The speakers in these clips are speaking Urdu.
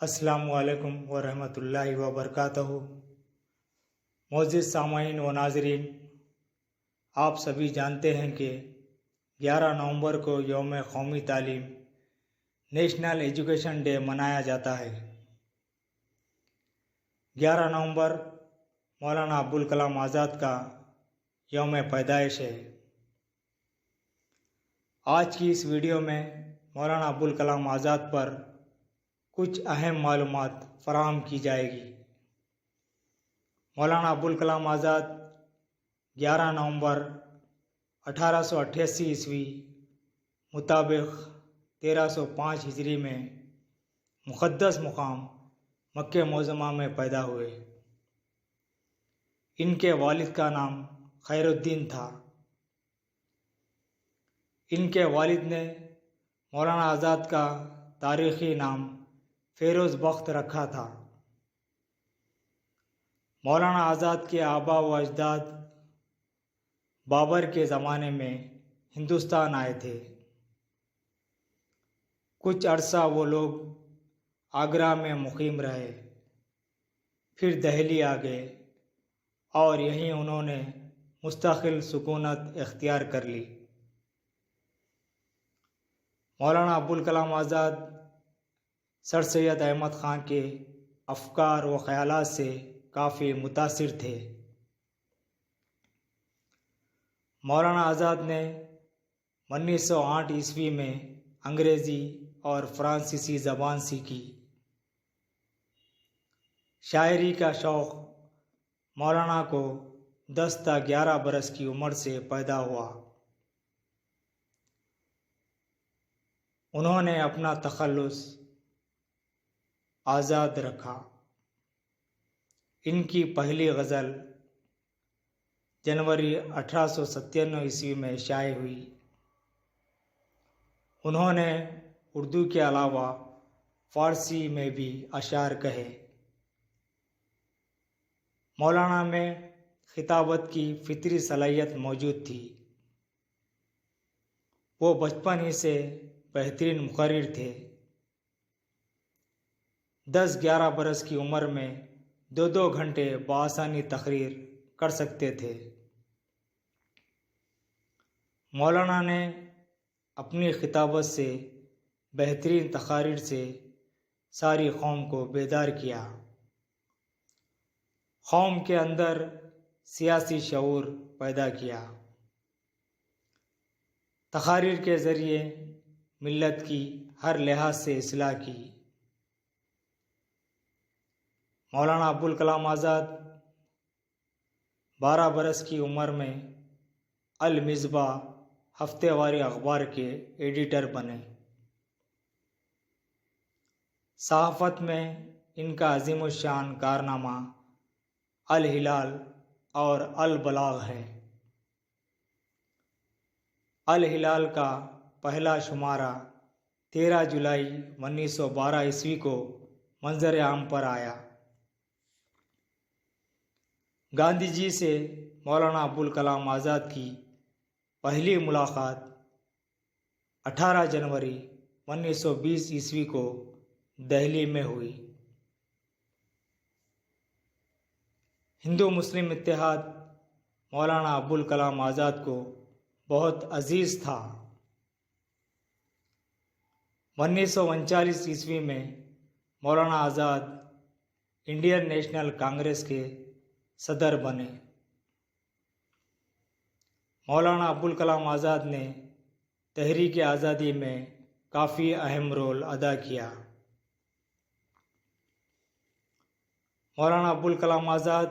السلام علیکم ورحمۃ اللہ وبرکاتہ۔ معزز سامعین و ناظرین، آپ سبھی جانتے ہیں کہ 11 نومبر کو یوم قومی تعلیم نیشنل ایجوکیشن ڈے منایا جاتا ہے۔ 11 نومبر مولانا ابوالکلام آزاد کا یوم پیدائش ہے۔ آج کی اس ویڈیو میں مولانا ابوالکلام آزاد پر کچھ اہم معلومات فراہم کی جائے گی۔ مولانا ابوالکلام آزاد 11 نومبر 1888 عیسوی مطابق 1305 ہجری میں مقدس مقام مکہ معظمہ میں پیدا ہوئے۔ ان کے والد کا نام خیر الدین تھا۔ ان کے والد نے مولانا آزاد کا تاریخی نام فیروز بخت رکھا تھا۔ مولانا آزاد کے آبا و اجداد بابر کے زمانے میں ہندوستان آئے تھے۔ کچھ عرصہ وہ لوگ آگرہ میں مقیم رہے، پھر دہلی آ گئے اور یہیں انہوں نے مستقل سکونت اختیار کر لی۔ مولانا ابوالکلام آزاد سر سید احمد خان کے افکار و خیالات سے کافی متاثر تھے۔ مولانا آزاد نے 1908 عیسوی میں انگریزی اور فرانسیسی زبان سیکھی۔ شاعری کا شوق مولانا کو 10 تا 11 برس کی عمر سے پیدا ہوا۔ انہوں نے اپنا تخلص آزاد رکھا۔ ان کی پہلی غزل جنوری 1897 عیسوی میں شائع ہوئی۔ انہوں نے اردو کے علاوہ فارسی میں بھی اشعار کہے۔ مولانا میں خطابت کی فطری صلاحیت موجود تھی۔ وہ بچپن ہی سے بہترین مقرر تھے۔ 10-11 برس کی عمر میں 2 گھنٹے بآسانی تقریر کر سکتے تھے۔ مولانا نے اپنی خطابت سے بہترین تقاریر سے ساری قوم کو بیدار کیا۔ قوم کے اندر سیاسی شعور پیدا کیا۔ تقاریر کے ذریعے ملت کی ہر لحاظ سے اصلاح کی۔ مولانا ابوالکلام آزاد 12 برس کی عمر میں المصباح ہفتے واری اخبار کے ایڈیٹر بنے۔ صحافت میں ان کا عظیم الشان کارنامہ الہلال اور البلاغ ہے۔ الہلال کا پہلا شمارہ 13 جولائی 1912 عیسوی کو منظر عام پر آیا۔ گاندھی جی سے مولانا ابوالکلام آزاد کی پہلی ملاقات 18 جنوری 1920 عیسوی کو دہلی میں ہوئی۔ ہندو مسلم اتحاد مولانا ابوالکلام آزاد کو بہت عزیز تھا۔ 1939 عیسوی میں مولانا آزاد انڈین نیشنل کانگریس کے صدر بنے۔ مولانا ابوالکلام آزاد نے تحریک آزادی میں کافی اہم رول ادا کیا۔ مولانا ابوالکلام آزاد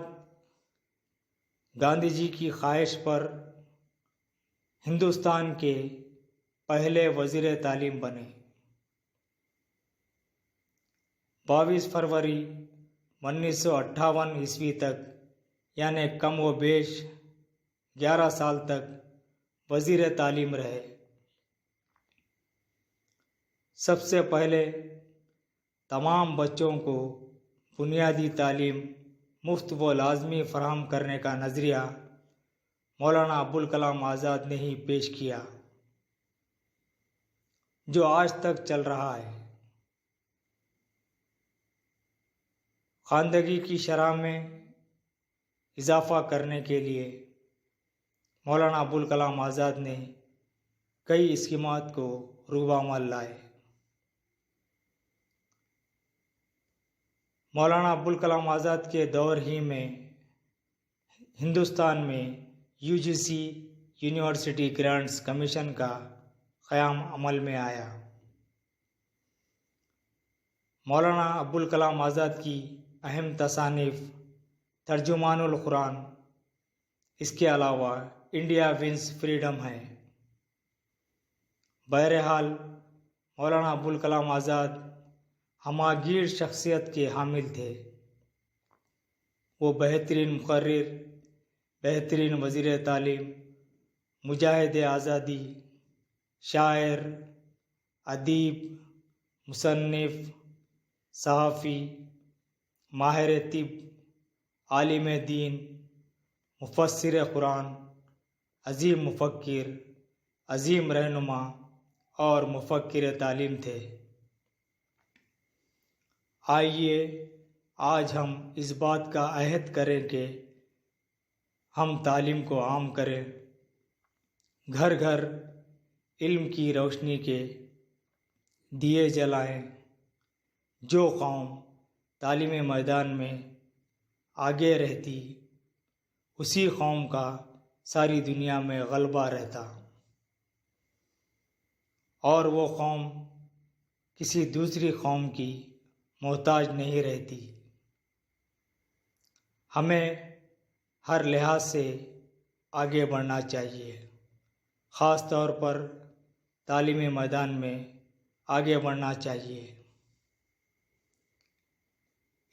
گاندھی جی کی خواہش پر ہندوستان کے پہلے وزیر تعلیم بنے۔ 22 فروری 1958 عیسوی تک یعنی کم و بیش 11 سال تک وزیر تعلیم رہے۔ سب سے پہلے تمام بچوں کو بنیادی تعلیم مفت و لازمی فراہم کرنے کا نظریہ مولانا ابوالکلام آزاد نے ہی پیش کیا، جو آج تک چل رہا ہے۔ خواندگی کی شرح میں اضافہ کرنے کے لیے مولانا ابوالکلام آزاد نے کئی اسکیمات کو روبہ عمل لائے۔ مولانا ابوالکلام آزاد کے دور ہی میں ہندوستان میں UGC یونیورسٹی گرانٹس کمیشن کا قیام عمل میں آیا۔ مولانا ابوالکلام آزاد کی اہم تصانیف ترجمان القرآن، اس کے علاوہ انڈیا ونز فریڈم ہے۔ بہرحال مولانا ابوالکلام آزاد ہماگیر شخصیت کے حامل تھے۔ وہ بہترین مقرر، بہترین وزیر تعلیم، مجاہد آزادی، شاعر، ادیب، مصنف، صحافی، ماہر طب، عالم دین، مفسر قرآن، عظیم مفکر، عظیم رہنما اور مفکر تعلیم تھے۔ آئیے آج ہم اس بات کا عہد کریں کہ ہم تعلیم کو عام کریں، گھر گھر علم کی روشنی کے دیے جلائیں۔ جو قوم تعلیمی میدان میں آگے رہتی، اسی قوم کا ساری دنیا میں غلبہ رہتا، اور وہ قوم کسی دوسری قوم کی محتاج نہیں رہتی۔ ہمیں ہر لحاظ سے آگے بڑھنا چاہیے، خاص طور پر تعلیمی میدان میں آگے بڑھنا چاہیے۔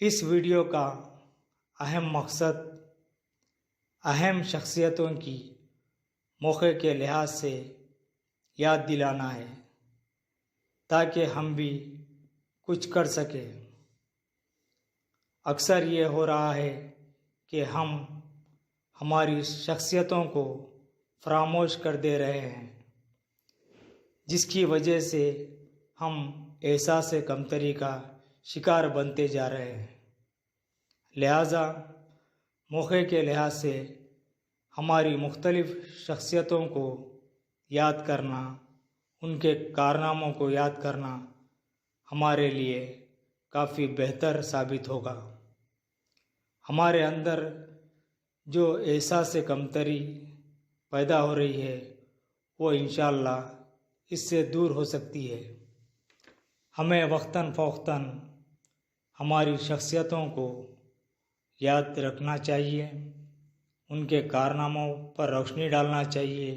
اس ویڈیو کا اہم مقصد اہم شخصیتوں کی موقع کے لحاظ سے یاد دلانا ہے، تاکہ ہم بھی کچھ کر سکیں۔ اکثر یہ ہو رہا ہے کہ ہم ہماری شخصیتوں کو فراموش کر دے رہے ہیں، جس کی وجہ سے ہم احساس کمتری کا شکار بنتے جا رہے ہیں۔ لہذا موقع کے لحاظ سے ہماری مختلف شخصیتوں کو یاد کرنا، ان کے کارناموں کو یاد کرنا ہمارے لیے کافی بہتر ثابت ہوگا۔ ہمارے اندر جو احساس کمتری پیدا ہو رہی ہے، وہ انشاءاللہ اس سے دور ہو سکتی ہے۔ ہمیں وقتاً فوقتاً ہماری شخصیتوں کو یاد رکھنا چاہیے، ان کے کارناموں پر روشنی ڈالنا چاہیے۔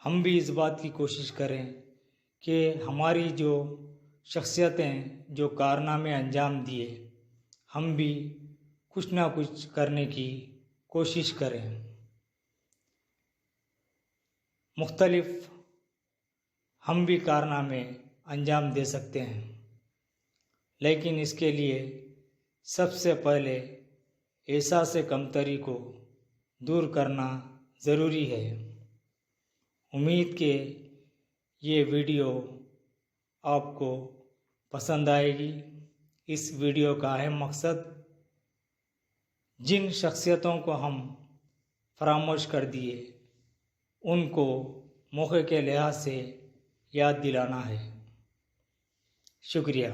ہم بھی اس بات کی کوشش کریں کہ ہماری جو شخصیتیں جو کارنامے انجام دیے، ہم بھی کچھ نہ کچھ کرنے کی کوشش کریں۔ مختلف ہم بھی کارنامے انجام دے سکتے ہیں، لیکن اس کے لیے سب سے پہلے احساس کمتری کو دور کرنا ضروری ہے۔ امید کہ یہ ویڈیو آپ کو پسند آئے گی۔ اس ویڈیو کا اہم مقصد جن شخصیتوں کو ہم فراموش کر دیے، ان کو موقع کے لحاظ سے یاد دلانا ہے۔ شکریہ۔